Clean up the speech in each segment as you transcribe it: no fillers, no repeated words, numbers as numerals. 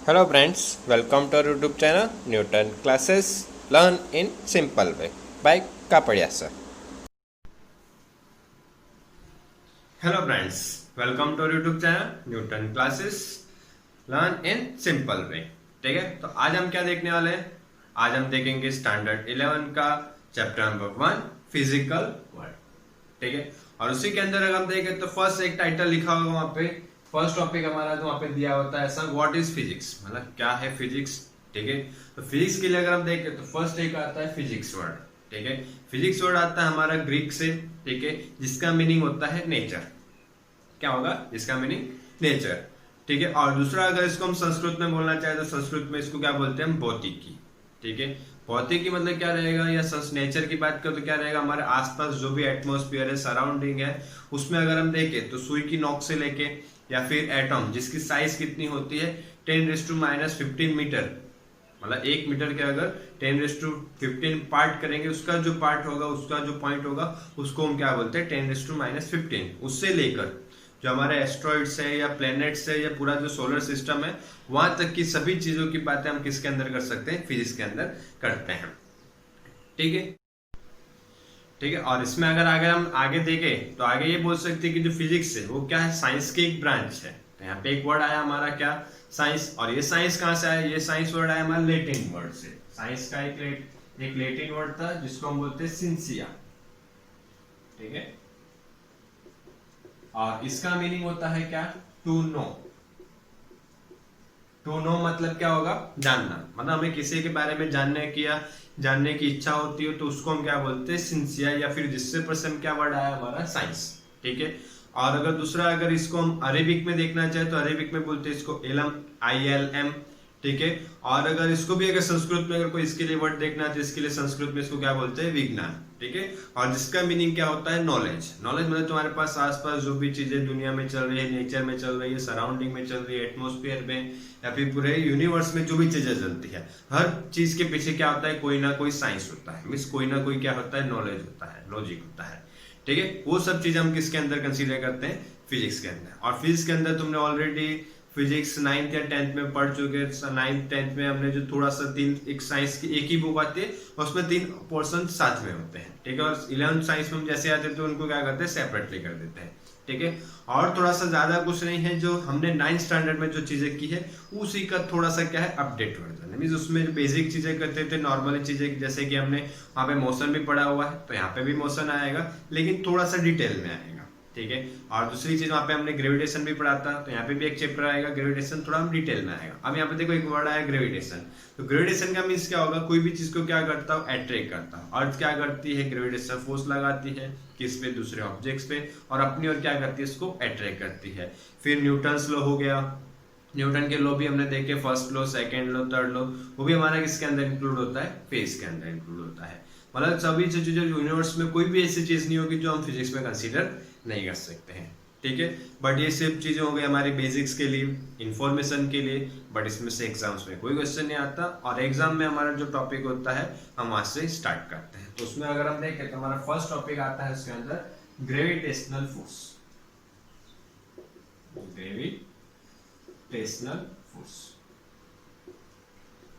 Hello friends, welcome to our YouTube channel Newton Classes Learn in Simple Way by Kapadia sir. Hello friends, welcome to our YouTube channel Newton Classes Learn in Simple Way. ठीक है, तो आज हम क्या देखने वाले हैं? आज हम देखेंगे स्टैंडर्ड 11 का चैप्टर नंबर 1 फिजिकल वर्ल्ड. ठीक है, और उसी के अंदर अगर हम देखें तो फर्स्ट एक टाइटल लिखा होगा वहां पे. फर्स्ट टॉपिक हमारा जो वहां पे दिया होता है ऐसा, व्हाट इज फिजिक्स, मतलब क्या है फिजिक्स. ठीक है, तो फिजिक्स के लिए अगर हम देखें तो फर्स्ट एक आता है फिजिक्स वर्ड. ठीक है, फिजिक्स वर्ड आता है हमारा ग्रीक से. ठीक है, जिसका मीनिंग होता है नेचर. क्या होगा जिसका मीनिंग नेचर. ठीक है, और दूसरा अगर इसको हम संस्कृत में बोलना चाहे तो संस्कृत में इसको क्या बोलते हैं हम, भौतिकी. ठीक है, भौतिकी मतलब क्या रहेगा, या नेचर की बात करें तो क्या रहेगा, हमारे आसपास जो भी एटमॉस्फेयर है, सराउंडिंग है, उसमें अगर हम देखें तो सुई की नोक से लेके या फिर एटम जिसकी साइज कितनी होती है 10⁻⁻15 मीटर, मतलब 1 मीटर के अगर 10⁻15 पार्ट करेंगे, उसका जो पार्ट होगा, उसका जो पॉइंट होगा, उसको हम क्या बोलते हैं 10⁻15. उससे लेकर जो हमारे एस्ट्रॉइड्स है या प्लैनेट्स है या पूरा जो सोलर सिस्टम है, वहां तक की सभी चीजों की बातें हम किसके अंदर कर सकते हैं, फिजिक्स के अंदर करते हैं. ठीक है, ठीक है, और इसमें अगर हम आगे देखें तो आगे ये बोल सकते हैं कि जो फिजिक्स है वो क्या है, साइंस की एक ब्रांच है. तो यहाँ पे एक वर्ड आया हमारा क्या, साइंस. और ये साइंस कहाँ से आया, ये साइंस वर्ड आया हमारा लेटिन वर्ड से. साइंस का एक लेटिन वर्ड था जिसको हम बोलते हैं सिंसिया. ठीक है, और इसका मीनिंग होता है क्या, टू नो. टू नो मतलब क्या होगा, जानना. मतलब हमें किसी के बारे में जानने की इच्छा होती है तो उसको हम क्या बोलते हैं, सिंसिया, या फिर जिससे पर्सन क्या वर्ड आया हमारा, साइंस. ठीक है, और अगर दूसरा अगर इसको हम अरेबिक में देखना चाहे तो अरेबिक में बोलते हैं इसको इलम, ILM. ठीक है, और अगर इसको भी अगर संस्कृत में अगर कोई इसके लिए वर्ड देखना है तो इसके लिए संस्कृत में इसको क्या बोलते हैं, विज्ञान. ठीक है, और जिसका मीनिंग क्या होता है, नॉलेज. नॉलेज मतलब तुम्हारे पास आसपास जो भी चीजें दुनिया में चल रही है, नेचर में चल रही है, सराउंडिंग में चल रही है, एटमॉस्फेयर में या फिर पूरे यूनिवर्स में जो भी चीजें चलती है, हर चीज के पीछे क्या होता है, कोई ना कोई साइंस होता है, मीन्स कोई ना कोई क्या होता है, नॉलेज होता है, लॉजिक होता है. ठीक है, वो सब चीजें हम किसके अंदर कंसीडर करते हैं, फिजिक्स के अंदर. और फिजिक्स के अंदर तुमने ऑलरेडी फिजिक्स 9th या 10th में पढ़ चुके हैं. 9th 10th में हमने जो थोड़ा सा एक साइंस की एक ही बुक आती है, उसमें 3 पोर्शन साथ में होते हैं. ठीक है, और 11th साइंस में जैसे आते हैं तो उनको क्या करते हैं, सेपरेटली कर देते हैं. ठीक है, और थोड़ा सा ज्यादा कुछ नहीं है, जो हमने 9th स्टैंडर्ड में जो चीजें की है उसी का थोड़ा सा क्या है, अपडेट वर्जन है. मींस उसमें जो बेसिक चीजें करते थे, नॉर्मली चीजें, जैसे कि हमने वहां पे मोशन भी पढ़ा हुआ है तो यहाँ पे भी मोशन आएगा, लेकिन थोड़ा सा डिटेल में आएगा. ठीक है, और दूसरी चीज वहां पे हमने ग्रेविटेशन भी पढ़ा था, तो यहाँ पे भी एक चैप्टर आएगा ग्रेविटेशन, थोड़ा हम डिटेल में आएगा. अब यहाँ पे देखो एक वर्ड आया ग्रेविटेशन. तो ग्रेविटेशन का मीन्स क्या होगा, कोई भी चीज को क्या करता हो, अट्रैक्ट करता हो. अर्थ क्या करती है, ग्रेविटेशन फोर्स लगाती है किस पे, दूसरे ऑब्जेक्ट्स पे, और अपनी और क्या करती है, इसको अट्रैक्ट करती है. फिर न्यूटन्स लॉ हो गया. न्यूटन के लॉ भी हमने देखे, first law, second law, third law, वो भी हमारा किसके अंदर इंक्लूड होता है, फेज के अंदर इंक्लूड होता है. मतलब सभी चीजें यूनिवर्स में कोई भी ऐसी चीज नहीं होगी जो हम फिजिक्स में कंसीडर नहीं कर सकते हैं. ठीक है, बट ये सब चीजें हो गई हमारी बेसिक्स के लिए, इंफॉर्मेशन के लिए, बट इसमें से एग्जाम्स में कोई क्वेश्चन नहीं आता. और एग्जाम में हमारा जो टॉपिक होता है हम वहां से स्टार्ट करते हैं. तो उसमें अगर हम देखें तो हमारा फर्स्ट टॉपिक आता है इसके अंदर ग्रेविटेशनल फोर्स. Gravitational force.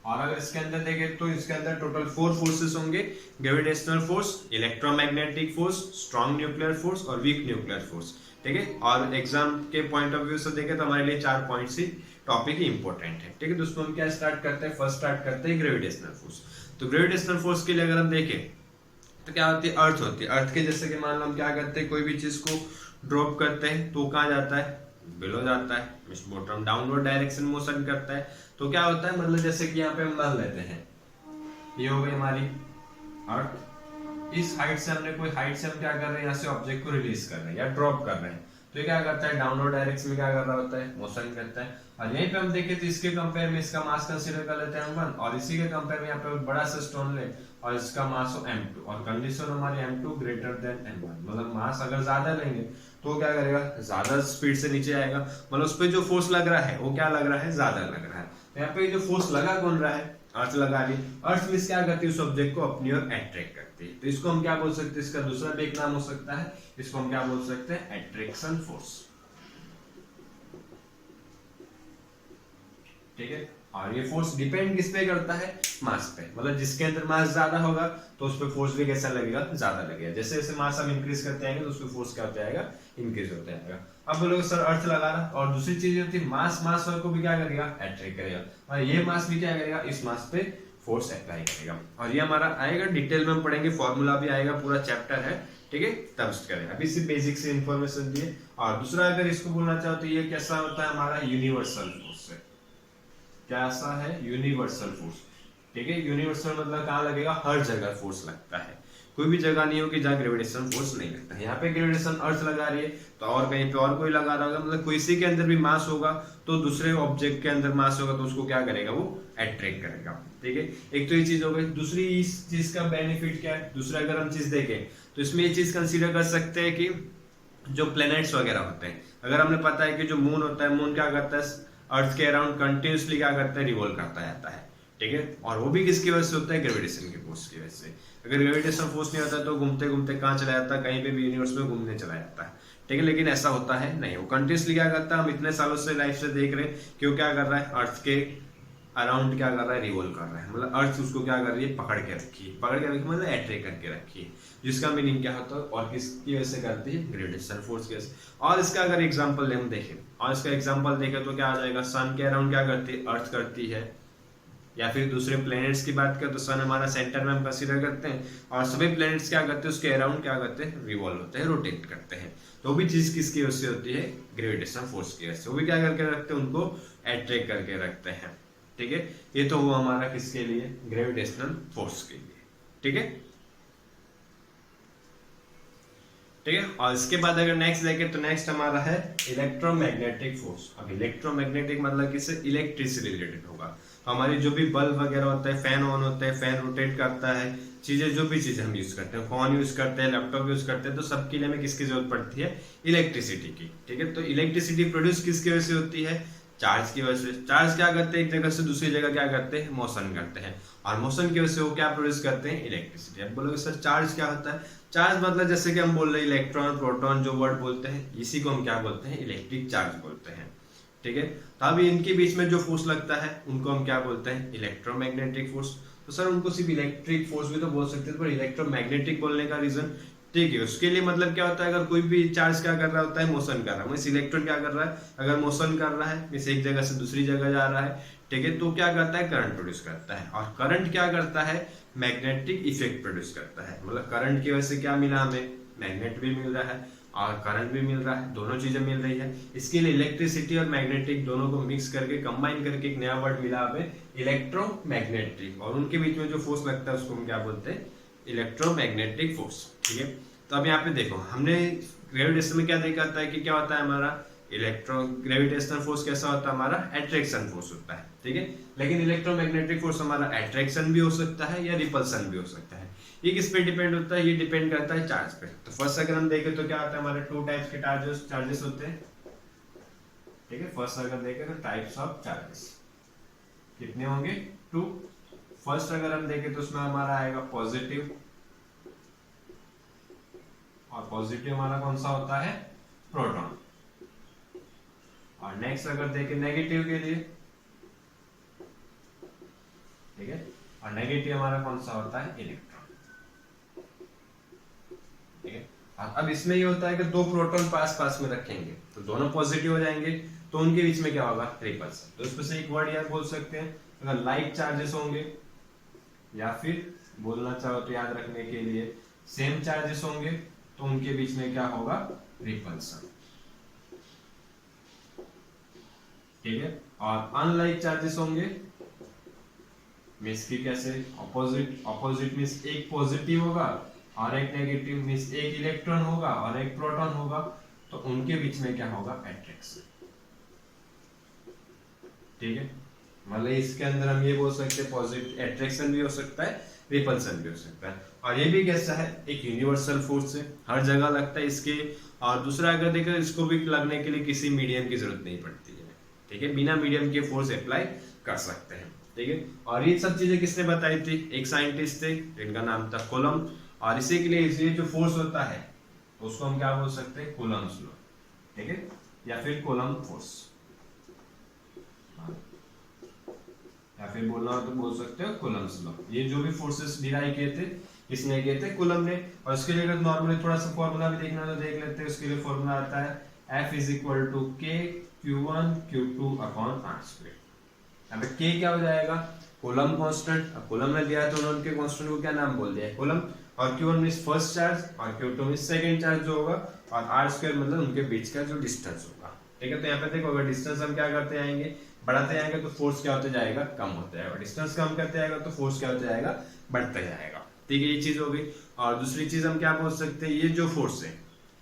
और अगर इसके अंदर देखें तो इसके अंदर टोटल 4 फोर्सेस होंगे. Gravitational force, electromagnetic force, strong nuclear force और वीक न्यूक्लियर फोर्स. ठीक है, और एग्जाम के पॉइंट ऑफ व्यू से देखें तो हमारे लिए 4 पॉइंट्स ही टॉपिक ही इंपॉर्टेंट है. ठीक है, दोस्तों हम क्या स्टार्ट करते हैं, फर्स्ट स्टार्ट करते हैं ग्रेविटेशनल फोर्स. तो ग्रेविटेशनल फोर्स के लिए अगर हम देखें तो क्या होती है, अर्थ होती है. अर्थ के जैसे कि मान लो हम क्या करते हैं, कोई भी चीज को ड्रॉप करते हैं तो कहाँ जाता है, बिलो जाता है, बॉटम डाउनवर्ड डायरेक्शन मोशन करता है. तो क्या होता है, मतलब जैसे कि यहाँ पे हम मान लेते हैं, ये हो गई हमारी अर्थ. इस हाइट से हमने कोई हाइट से हम क्या कर रहे हैं, यहाँ से ऑब्जेक्ट को रिलीज कर रहे हैं या ड्रॉप कर रहे हैं, तो ये क्या करता है, डाउनवर्ड डायरेक्शन में क्या कर रहा होता है, मोशन करता है. और यहीं पे हम देखें तो इसके कंपेयर में इसका मास कंसीडर कर लेते हैं हम 1, और इसी के कंपेयर में यहाँ पे बड़ा सा स्टोन ले और इसका मास हो m2, और कंडीशन हमारी m2 ग्रेटर देन m1. मतलब मास अगर ज्यादा लेंगे तो क्या करेगा, ज्यादा स्पीड से नीचे आएगा. मतलब उस पर जो फोर्स लग रहा है वो क्या लग रहा है, ज्यादा लग रहा है. तो यहाँ पे जो फोर्स लगा कौन रहा है, अर्थ लगा ली. अर्थ मींस क्या करती है, उस ऑब्जेक्ट को अपनी ओर अट्रैक्ट करती है. तो इसको हम क्या बोल सकते हैं, इसका दूसरा भी एक नाम हो सकता है, इसको हम क्या बोल सकते हैं, अट्रैक्शन फोर्स. ठीक है। और ये फोर्स डिपेंड किस पे करता है, मास पे, मतलब जिसके अंदर मास ज्यादा होगा तो उस पर फोर्स भी कैसा लगेगा, ज्यादा लगेगा। जैसे जैसे मास हम इंक्रीज करते जाएंगे तो उस पर फोर्स क्या होता जाएगा, इंक्रीज होता जाएगा। अब बोलोगे सर अर्थ लगा रहा, और दूसरी चीज होती है मास, मास को भी क्या करेगा, अट्रैक्ट करेगा, और ये मास भी क्या करेगा, इस मास पे फोर्स अप्लाई करेगा। और ये हमारा आएगा डिटेल में हम पढ़ेंगे, फॉर्मूला भी आएगा, पूरा चैप्टर है, ठीक है, तब करेंगे। अभी सिर्फ बेसिक से इंफॉर्मेशन दिए। और दूसरा अगर इसको बोलना चाहो तो ये कैसा होता है हमारा यूनिवर्सल फोर्स है। कैसा है, यूनिवर्सल फोर्स, ठीक है। यूनिवर्सल मतलब कहाँ लगेगा, हर जगह फोर्स लगता है, कोई भी जगह नहीं हो कि जहाँ ग्रेविटेशन फोर्स नहीं लगता है। यहाँ पे ग्रेविटेशन अर्थ लगा रही है तो और कहीं पे और कोई लगा रहा होगा, मतलब किसी के अंदर भी मास होगा तो दूसरे ऑब्जेक्ट के अंदर मास होगा तो उसको क्या करेगा, वो अट्रैक्ट करेगा, ठीक है। एक तो ये चीज हो गई। दूसरी इस चीज का बेनिफिट क्या है, दूसरा अगर हम चीज देखें तो इसमें ये चीज कंसीडर कर सकते हैं कि जो प्लैनेट्स वगैरह होते हैं, अगर हमने पता है कि जो मून होता है, मून क्या करता है, अर्थ के अराउंड कंटिन्यूसली क्या करता है, रिवॉल्व करता रहता है, ठीक है। और वो भी किसकी वजह से होता है, ग्रेविटेशन के फोर्स की वजह से। अगर ग्रेविटेशन फोर्स नहीं होता तो घूमते घूमते कहाँ चला जाता है, कहीं पे भी यूनिवर्स में घूमने चला जाता है, ठीक है। लेकिन ऐसा होता है नहीं, वो कंटिन्यूसली क्या करता है, हम इतने सालों से लाइफ से देख रहे हैं कि वो क्या कर रहा है, अर्थ के अराउंड क्या कर रहा है, रिवॉल्व कर रहा है, मतलब अर्थ उसको क्या कर रही है, पकड़ के रखी है, पकड़ के रखी मतलब अट्रैक्ट करके रखी है, जिसका मीनिंग क्या होता है, और किसकी वजह से करती है, ग्रेविटेशन फोर्स की वजह से। और इसका अगर एग्जांपल हम देखें, और इसका एग्जांपल देखें तो क्या आ जाएगा, सन के अराउंड क्या करती है, अर्थ करती है, या फिर दूसरे प्लैनेट्स की बात करें तो सन हमारा सेंटर में हम कंसीडर करते हैं, और सभी प्लैनेट्स क्या करते हैं, उसके अराउंड क्या करते हैं, रिवॉल्व होते हैं, रोटेट करते हैं। तो भी चीज किसकी वजह से होती है, ग्रेविटेशन फोर्स की वजह से। वो भी क्या करके रखते हैं, उनको अट्रैक्ट करके रखते हैं, ठीक है। ये तो हुआ हमारा किसके लिए, ग्रेविटेशनल फोर्स के लिए, ठीक है, ठीक है। और इसके बाद अगर नेक्स्ट देखें तो नेक्स्ट हमारा है इलेक्ट्रोमैग्नेटिक फोर्स। अब इलेक्ट्रोमैग्नेटिक मतलब किससे, इलेक्ट्रिसिटी रिलेटेड होगा। हमारी जो भी बल्ब वगैरह होता है, फैन ऑन होता है, फैन रोटेट करता है, चीजें जो भी चीजें हम यूज करते हैं, फोन यूज करते हैं, लैपटॉप यूज करते हैं, तो सबके लिए हमें किसकी जरूरत पड़ती है, इलेक्ट्रिसिटी की, ठीक है। तो इलेक्ट्रिसिटी प्रोड्यूस किसकी वजह से होती है, चार्ज की वजह से। चार्ज क्या करते हैं, एक जगह से दूसरी जगह क्या करते हैं, मोशन करते हैं, और मोशन की वजह से वो क्या प्रोड्यूस करते हैं, इलेक्ट्रिसिटी। अब बोलोगे सर चार्ज क्या होता है, चार्ज मतलब जैसे कि हम बोल रहे हैं इलेक्ट्रॉन प्रोटॉन जो वर्ड बोलते हैं, इसी को हम क्या बोलते हैं, इलेक्ट्रिक चार्ज बोलते हैं, ठीक है। तो अब इनके बीच में जो फोर्स लगता है उनको हम क्या बोलते हैं, इलेक्ट्रोमैग्नेटिक फोर्स। तो सर उनको सिर्फ इलेक्ट्रिक फोर्स भी तो बोल सकते हैं, पर इलेक्ट्रोमैग्नेटिक बोलने का रीजन, ठीक है, उसके लिए मतलब क्या होता है, अगर कोई भी चार्ज क्या कर रहा होता है, मोशन कर रहा है, मींस इलेक्ट्रॉन क्या कर रहा है, अगर मोशन कर रहा है मींस एक जगह से दूसरी जगह जा रहा है, ठीक है, तो क्या करता है, करंट प्रोड्यूस करता है। और करंट क्या करता है, मैग्नेटिक इफेक्ट प्रोड्यूस करता है, मतलब करंट की वजह से क्या मिला हमें, मैग्नेट भी मिल रहा है और करंट भी मिल रहा है, दोनों चीजें मिल रही है। इसके लिए इलेक्ट्रिसिटी और मैग्नेटिक दोनों को मिक्स करके कंबाइन करके एक नया वर्ड मिला हमें, इलेक्ट्रोमैग्नेटिक। और उनके बीच में जो फोर्स लगता है उसको हम क्या बोलते हैं, इलेक्ट्रोमैग्नेटिक फोर्स, ठीक है। तो अब यहाँ पे देखो, हमने ग्रेविटेशन में क्या देखा था कि क्या होता है हमारा ग्रेविटेशनल फोर्स, कैसा होता है हमारा, अट्रैक्शन फोर्स होता है, ठीक है। लेकिन इलेक्ट्रोमैग्नेटिक फोर्स हमारा अट्रैक्शन भी हो सकता है या रिपल्सन भी हो सकता है। ये किस पे डिपेंड होता है, ये डिपेंड करता है चार्ज पे। तो फर्स्ट अगर हम देखें तो क्या होता है, हमारे टू टाइप्स के चार्जेस होते हैं, ठीक है। फर्स्ट अगर देखें तो टाइप्स ऑफ चार्जेस कितने होंगे, टू। फर्स्ट अगर हम देखें तो उसमें हमारा आएगा पॉजिटिव, और पॉजिटिव हमारा कौन सा होता है, प्रोटॉन। और नेक्स्ट अगर देखें नेगेटिव के लिए, ठीक है, और नेगेटिव हमारा कौन सा होता है, इलेक्ट्रॉन, ठीक है। अब इसमें ये होता है कि दो प्रोटॉन पास पास में रखेंगे तो दोनों पॉजिटिव हो जाएंगे, तो उनके बीच में क्या होगा, रिपल्सन। तो इसमें से एक वर्ड यार बोल सकते हैं, अगर लाइक चार्जेस होंगे, या फिर बोलना चाहो तो याद रखने के लिए सेम चार्जेस होंगे तो उनके बीच में क्या होगा, रिपल्सन, ठीक है। और अनलाइक चार्जेस होंगे मींस की कैसे, ऑपोजिट मींस एक पॉजिटिव होगा और एक नेगेटिव, मींस एक इलेक्ट्रॉन होगा और एक प्रोटॉन होगा, तो उनके बीच में क्या होगा, अट्रैक्शन, ठीक है। मतलब इसके अंदर हम ये बोल सकते हैं पॉजिटिव अट्रैक्शन भी हो सकता है, रिपल्सन भी हो सकता है। और ये भी कैसा है, एक यूनिवर्सल फोर्स है, हर जगह लगता है इसके। और दूसरा अगर देखो, इसको भी लगने के लिए किसी मीडियम की जरूरत नहीं पड़ती है, ठीक है, बिना मीडियम के फोर्स अप्लाई कर सकते हैं, ठीक है। और ये सब चीजें किसने बताई थी, एक साइंटिस्ट थे जिनका नाम था कूलम्ब। और इसी के लिए ये जो फोर्स होता है उसको हम क्या बोल सकते हैं, कूलम्ब्स लॉ, ठीक है, या फिर कूलम्ब फोर्स, फिर बोलना हो तो बोल सकते हो कूलम्स लॉ। ये जो भी फोर्सेस डिराइव किए थे किसने किए थे, कूलम ने। और उसके लिए अगर नॉर्मली थोड़ा सा फॉर्मूला भी देखना तो देख लेते हैं। उसके लिए फॉर्मूला आता है F इज इक्वल टू के Q1 Q2 upon are square. अब के क्या हो जाएगा, कूलम कांस्टेंट। अब कूलम ने दिया है तो उन्होंने उनके कांस्टेंट को क्या नाम बोल दिया है, कूलम। और Q1 मींस फर्स्ट चार्ज और Q2 मींस सेकंड चार्ज जो होगा, और आर स्क्वायर मतलब उनके बीच का जो डिस्टेंस होगा। ठीक है, तो यहाँ पे देखो अगर डिस्टेंस हम क्या करते आएंगे, बढ़ाते जाएंगे तो फोर्स क्या होते जाएगा, कम होता जाएगा। डिस्टेंस कम करते जाएगा तो फोर्स क्या होता जाएगा, बढ़ता जाएगा। ठीक है, ये चीज हो गई। और दूसरी चीज हम क्या बोल सकते हैं, ये जो फोर्स है,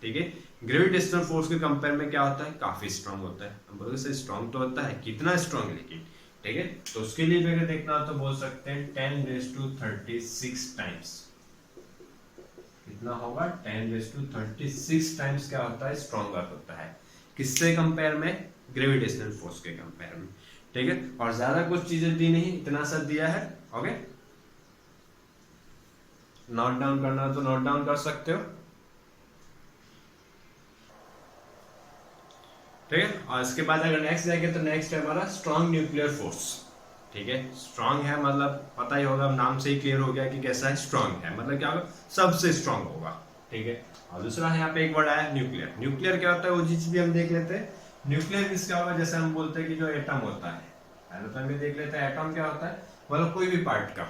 ठीक है, ग्रेविटेशनल फोर्स के कंपेयर में क्या होता है, काफी स्ट्रांग होता है। हम बोलोगे सर स्ट्रांग तो होता है, कितना स्ट्रांग लेकिन। ठीक है, तो उसके लिए भी अगर देखना हो तो बोल सकते हैं 10⁻36 टाइम्स। कितना होगा, 10⁻36 टाइम्स क्या होता है, स्ट्रॉन्गर होता है। किससे कंपेयर में, ग्रेविटेशनल फोर्स के कंपेयर में। ठीक है, और ज्यादा कुछ चीजें दी नहीं, इतना सा दिया है। ओके, नोट डाउन करना तो नोट डाउन कर सकते हो। ठीक है, और इसके बाद अगर नेक्स्ट जाएंगे तो नेक्स्ट है हमारा स्ट्रॉन्ग न्यूक्लियर फोर्स। ठीक है, स्ट्रॉन्ग है मतलब पता ही होगा, नाम से ही क्लियर हो गया कि कैसा है, स्ट्रॉन्ग है मतलब क्या होगा, सबसे स्ट्रॉन्ग होगा। ठीक है, और दूसरा है यहाँ पे एक वर्ड आया न्यूक्लियर। न्यूक्लियर क्या होता है, वो चीज भी हम देख लेते हैं। न्यूक्लियर मींस क्या होगा, जैसे हम बोलते हैं कि जो एटम होता है, पहले तो हम देख लेते हैं एटम क्या होता है, मतलब कोई भी पार्ट का,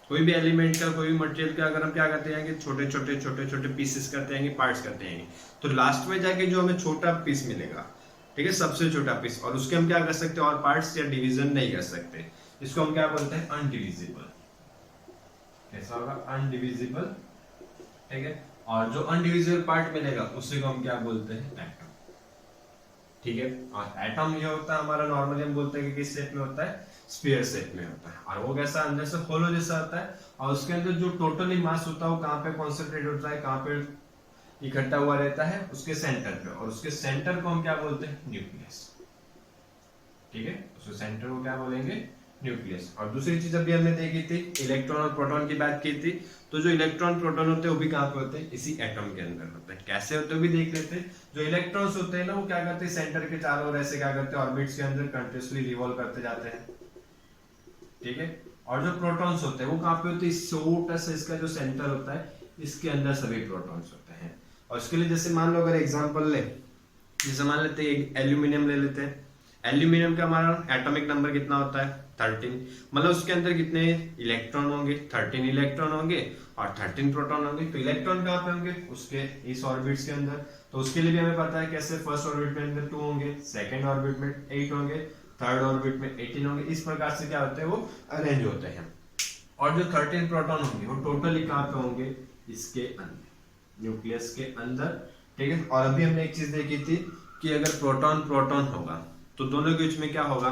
कोई भी एलिमेंट का, कोई भी मटेरियल का अगर हम क्या करते हैं, छोटे छोटे पीसेस करते हैं, पार्ट्स करते हैं, तो लास्ट में जाके जो हमें छोटा पीस मिलेगा, ठीक है, सबसे छोटा पीस, और उसके हम क्या कर सकते हैं, और पार्ट्स या डिवीजन नहीं कर सकते। इसको हम क्या बोलते हैं, अनडिविजिबल। कैसा होगा, अनडिविजिबल। ठीक है, और जो अनडिविजिबल पार्ट मिलेगा उसी को हम क्या बोलते हैं, एटम। ठीक है, और एटम ये होता है हमारा, नॉर्मली हम बोलते हैं कि किस शेप में होता है, स्फीयर शेप में होता है। और वो कैसा, अंदर से होलो जैसा होता है, और उसके अंदर जो टोटली मास होता है वो कहाँ पे कॉन्सेंट्रेट होता है, कहाँ पे इकट्ठा हुआ रहता है, उसके सेंटर पे। और उसके सेंटर को हम क्या बोलते हैं, न्यूक्लियस। ठीक है, उसके सेंटर को क्या बोलेंगे, न्यूक्लियस। और दूसरी चीज अभी हमने देखी थी, इलेक्ट्रॉन और प्रोटॉन की बात की थी। तो जो इलेक्ट्रॉन प्रोटॉन होते हैं वो भी कहाँ पे होते हैं, इसी एटम के अंदर होते हैं। कैसे होते हैं भी देख लेते हैं। जो इलेक्ट्रॉन्स होते हैं ना, वो क्या करते हैं, सेंटर के चारों ओर ऐसे क्या करते हैं, ऑर्बिट्स के अंदर कंटिन्यूअसली रिवॉल्व करते जाते हैं। ठीक है, और जो प्रोटॉन्स होते हैं वो कहाँ पे होते हैं, छोटा सा इसका जो सेंटर होता है, इसके अंदर सभी प्रोटॉन्स होते हैं। और इसके लिए जैसे मान लो अगर एग्जांपल ले, जैसे मान लेते हैं एल्यूमिनियम ले लेते हैं। एल्यूमिनियम का हमारा एटॉमिक नंबर कितना होता है, 13। मतलब उसके अंदर कितने इलेक्ट्रॉन होंगे, 13 इलेक्ट्रॉन होंगे और 13 प्रोटॉन होंगे। तो इलेक्ट्रॉन कहाँ पे होंगे, उसके इस ऑर्बिट्स के अंदर। तो उसके लिए भी हमें पता है कैसे, फर्स्ट ऑर्बिट में अंदर 2 होंगे, सेकंड ऑर्बिट में 8 होंगे, थर्ड ऑर्बिट में 18 होंगे। इस प्रकार से क्या होते हैं, वो अरेंज होते हैं। और जो 13 प्रोटॉन होंगे वो टोटली कहाँ पे होंगे, इसके अंदर, न्यूक्लियस के अंदर। ठीक है, और अभी हमने एक चीज देखी थी कि अगर प्रोटॉन प्रोटॉन होगा तो दोनों के बीच में क्या होगा,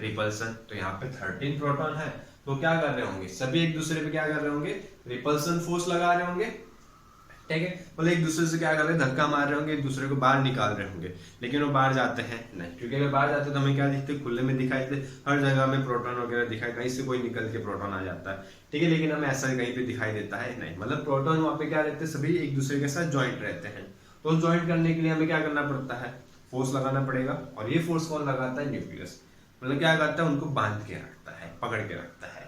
रिपल्सन। तो यहाँ पे 13 प्रोटॉन है तो क्या कर रहे होंगे, सभी एक दूसरे पे क्या कर रहे होंगे, रिपल्सन फोर्स लगा रहे होंगे। ठीक है, बोले एक दूसरे से क्या कर रहे हैं, धक्का मार रहे होंगे, एक दूसरे को बाहर निकाल रहे होंगे। लेकिन वो बाहर जाते हैं नहीं, क्योंकि अगर बाहर जाते तो हमें क्या दिखते, खुले में दिखाई देते, हर जगह में प्रोटॉन वगैरह दिखाई, कहीं से कोई निकल के प्रोटॉन आ जाता है। ठीक है, लेकिन हमें ऐसा कहीं पे दिखाई देता है नहीं। मतलब प्रोटॉन वहाँ पे क्या रहते हैं, सभी एक दूसरे के साथ ज्वाइंट रहते हैं। तो ज्वाइंट करने के लिए हमें क्या करना पड़ता है, फोर्स लगाना पड़ेगा। और ये फोर्स कौन लगाता है, न्यूक्लियस। मतलब क्या करता है, उनको बांध के रखता है, पकड़ के रखता है।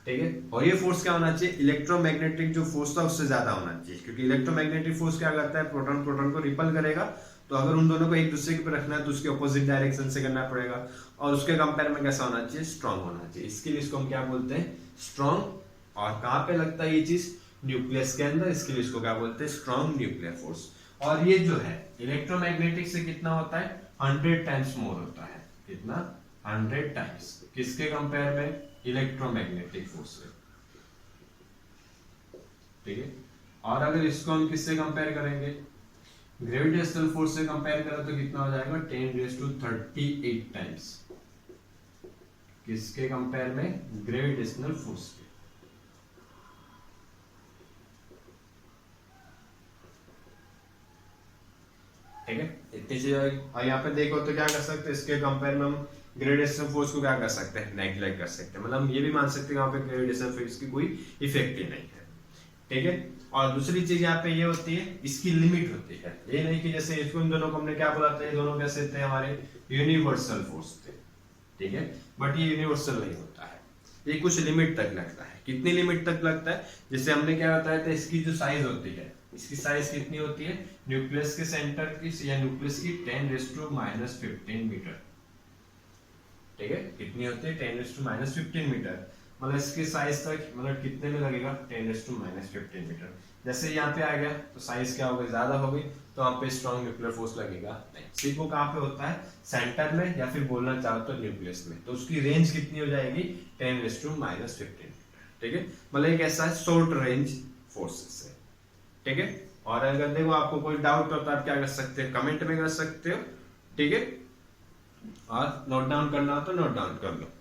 ठीक है, और ये फोर्स क्या होना चाहिए, इलेक्ट्रोमैग्नेटिक जो फोर्स था उससे ज्यादा होना चाहिए। क्योंकि इलेक्ट्रोमैग्नेटिक फोर्स क्या करता है, प्रोटॉन प्रोटॉन को रिपल करेगा। तो अगर उन दोनों को एक दूसरे के ऊपर रखना है तो उसके ऑपोजिट डायरेक्शन से करना पड़ेगा। और उसके कंपेयर में कैसा होना चाहिए, स्ट्रॉन्ग होना चाहिए। इसके लिए इसको हम क्या बोलते हैं, स्ट्रॉन्ग। और कहाँ पे लगता है ये चीज, न्यूक्लियस के अंदर। इसके लिए इसको क्या बोलते हैं, स्ट्रॉन्ग न्यूक्लियर फोर्स। और ये जो है इलेक्ट्रोमैग्नेटिक से कितना होता है, 100 टाइम्स मोर होता है। कितना, 100 टाइम्स। किसके कंपेयर में, इलेक्ट्रोमैग्नेटिक फोर्स से। ठीक है, और अगर इसको हम किससे कंपेयर करेंगे, ग्रेविटेशनल फोर्स से कंपेयर करें तो कितना हो जाएगा, 10⁻38 टाइम्स। किसके कंपेयर में, ग्रेविटेशनल फोर्स के। ठीक है, इतनी चीज। और यहाँ पे देखो तो क्या कर सकते हैं, इसके कंपेयर में हम ग्रेविटेशनल फोर्स को क्या कर सकते हैं, नेगलेक्ट कर सकते हैं। मतलब हम ये भी मान सकते हैं यहाँ पे ग्रेविटेशनल फोर्स की कोई इफेक्ट ही नहीं है। ठीक है, और दूसरी चीज यहाँ पे ये होती है, इसकी लिमिट होती है। ये नहीं कि जैसे इसको इन दोनों को हमने क्या बोला था, ये दोनों कैसे थे, हमारे यूनिवर्सल फोर्स थे। ठीक है, बट ये यूनिवर्सल नहीं होता है। ये कुछ लिमिट तक लगता है। कितनी लिमिट तक लगता है? जैसे हमने क्या बताया था, इसकी जो साइज होती है, इसकी साइज कितनी होती है न्यूक्लियस के सेंटर की या न्यूक्लियस की 10⁻⁻15 मीटर। ठीक है, कितनी होती है 10⁻⁻15 मीटर। मतलब इसकी साइज तक मतलब कितने में लगेगा 10⁻⁻15 मीटर। जैसे यहाँ पे आ गया तो साइज क्या हो गई, ज्यादा हो गई, तो वहाँ पे स्ट्रॉन्ग न्यूक्लियर फोर्स लगेगा नहीं। सिर्फ वो कहाँ पे होता है, सेंटर में, या फिर बोलना चाहो तो न्यूक्लियस में। तो उसकी रेंज कितनी हो जाएगी 10⁻⁻15 मीटर। ठीक है, मतलब एक ऐसा शॉर्ट रेंज फोर्सेस है। ठीक है, और अगर देखो आपको कोई डाउट हो तो आप क्या कर सकते हो, कमेंट में कर सकते हो। ठीक है, और नोट डाउन करना हो तो नोट डाउन कर लो।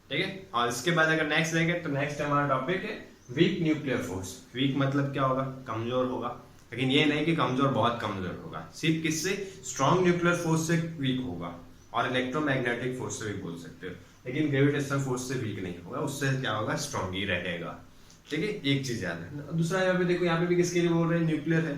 ठीक है, और इसके बाद अगर नेक्स्ट देखेंगे तो नेक्स्ट हमारा टॉपिक है वीक न्यूक्लियर फोर्स। वीक मतलब क्या होगा, कमजोर होगा, लेकिन ये नहीं कि कमजोर बहुत कमजोर होगा, सिर्फ किससे, स्ट्रॉन्ग न्यूक्लियर फोर्स से वीक होगा, और इलेक्ट्रोमैग्नेटिक फोर्स से भी बोल सकते हो, लेकिन ग्रेविटेशनल फोर्स से वीक नहीं होगा, उससे क्या होगा, स्ट्रॉन्ग ही रहेगा। ठीक है, एक चीज याद है। दूसरा यहाँ पे देखो, यहाँ पे भी किसके लिए बोल रहे हैं, न्यूक्लियर है,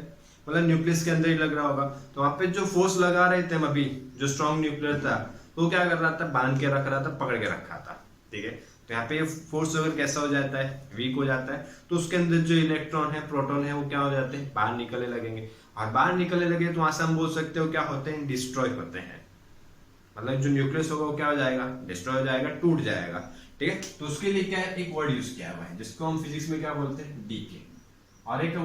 मतलब न्यूक्लियस के अंदर ही लग रहा होगा। तो वहां पे जो फोर्स लगा रहे थे हम अभी, जो स्ट्रॉन्ग न्यूक्लियर था, तो क्या कर रहा था, बांध के रख रहा था, पकड़ के रखा था। ठीक है, तो यहाँ पे फोर्स अगर कैसा हो जाता है, वीक हो जाता है, तो उसके अंदर जो इलेक्ट्रॉन है, प्रोटॉन है, वो क्या हो जाते हैं, बाहर निकलने लगेंगे, और बाहर निकलने लगे तो वहां से हम बोल सकते हो क्या होते हैं, डिस्ट्रॉय होते हैं। मतलब जो न्यूक्लियस होगा वो क्या हो जाएगा, डिस्ट्रॉय हो जाएगा, टूट जाएगा। ठीक है, तो उसके लिए क्या है, एक वर्ड यूज किया हुआ है जिसको हम फिजिक्स में क्या बोलते हैं, डीके, और एक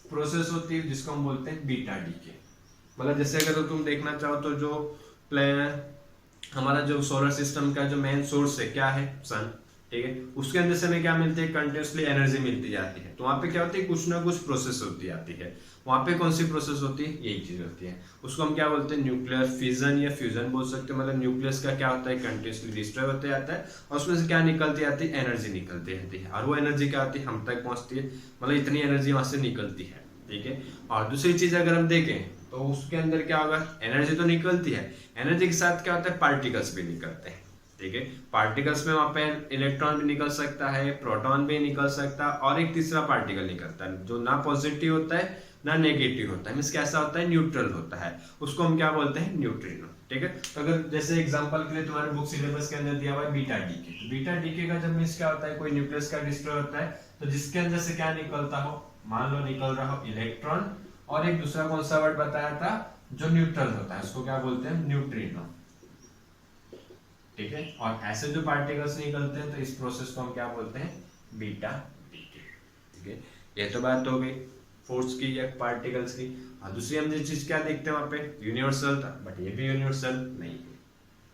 प्रोसेस होती है जिसको हम बोलते हैं बीटा डीके। मतलब जैसे अगर तुम देखना चाहो तो जो हमारा जो सोलर सिस्टम का जो मेन सोर्स है क्या है, सन। ठीक है, उसके अंदर से हमें क्या मिलती है, कंटिन्यूसली एनर्जी मिलती जाती है। तो वहां पे क्या होती है, कुछ ना कुछ प्रोसेस होती जाती है। वहां पे कौन सी प्रोसेस होती है, यही चीज होती है, उसको हम क्या बोलते हैं, न्यूक्लियर फिजन या फ्यूजन बोल सकते हैं। मतलब न्यूक्लियस का क्या होता है, कंटिन्यूसली डिस्ट्रॉय होते जाता है, और उसमें से क्या निकलती आती है, एनर्जी निकलती रहती है, और वो एनर्जी क्या होती है, हम तक पहुंचती है। मतलब इतनी एनर्जी वहां से निकलती है। ठीक है, और दूसरी चीज अगर हम देखें तो उसके अंदर क्या होगा, एनर्जी तो निकलती है, एनर्जी के साथ क्या होता है, पार्टिकल्स भी निकलते हैं। ठीक है, पार्टिकल्स में वहां पे इलेक्ट्रॉन भी निकल सकता है, प्रोटॉन भी निकल सकता है, और एक तीसरा पार्टिकल निकलता है जो ना पॉजिटिव होता है ना नेगेटिव होता है, मींस कैसा होता है, न्यूट्रल होता है, उसको हम क्या बोलते हैं, न्यूट्रिनो। ठीक है, तो अगर जैसे एग्जांपल के लिए तुम्हारे बुक सिलेबस के अंदर दिया हुआ है बीटा डीके, तो बीटा डीके का जब मींस क्या होता है, कोई न्यूक्लियस का डिस्ट्रॉय होता है, तो जिसके अंदर से क्या निकलता हो, मान लो निकल रहा हो इलेक्ट्रॉन, और एक दूसरा कौन सा वर्ड बताया था, जो न्यूट्रल होता है, उसको क्या बोलते हैं, न्यूट्रिनो। ठीक है, और ऐसे जो पार्टिकल्स निकलते हैं तो इस प्रोसेस को हम क्या बोलते हैं, बीटा डीके। ठीक है, ये तो बात हो गई फोर्स की या पार्टिकल्स की। और दूसरी हम जो चीज क्या देखते हैं वहां पे, यूनिवर्सल था, बट ये भी यूनिवर्सल नहीं है।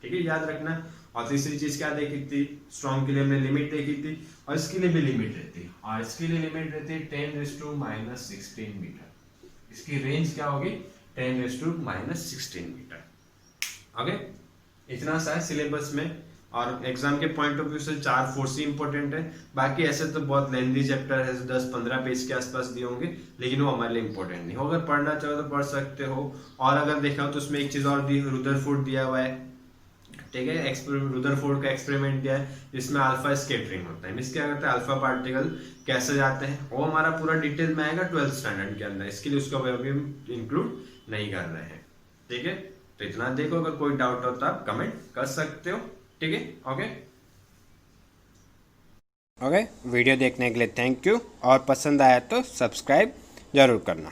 ठीक है, याद रखना। और तीसरी चीज क्या देखी थी, स्ट्रॉन्ग के लिए हमने लिमिट देखी थी, और इसके लिए भी लिमिट रहती है, और इसके लिए लिमिट रहती है 10⁻⁻16 मीटर। इसकी रेंज क्या होगी, 10⁻⁻16 मीटर। ओके, इतना सा है सिलेबस में, और एग्जाम के पॉइंट ऑफ व्यू से 4 फोर्स ही इंपॉर्टेंट है। बाकी ऐसे तो बहुत लेंथी चैप्टर है, 10-15 पेज के आसपास दिए होंगे, लेकिन वो हमारे लिए इंपॉर्टेंट नहीं हो। अगर पढ़ना चाहो तो पढ़ सकते हो। और अगर देखा हो तो उसमें एक चीज और दी, रुदरफोर्ड दिया हुआ है। ठीक है, रुदरफोर्ड का एक्सपेरिमेंट दिया है जिसमें अल्फा स्कैटरिंग होता है। मींस क्या करता है, अल्फा पार्टिकल कैसे जाते हैं, वो हमारा पूरा डिटेल में आएगा 12th स्टैंडर्ड के अंदर, इसके लिए उसको अभी इंक्लूड नहीं कर रहे हैं। ठीक है, तो इतना देखो, अगर कोई डाउट हो तो आप कमेंट कर सकते हो। ठीक है, ओके, वीडियो देखने के लिए थैंक यू, और पसंद आया तो सब्सक्राइब जरूर करना।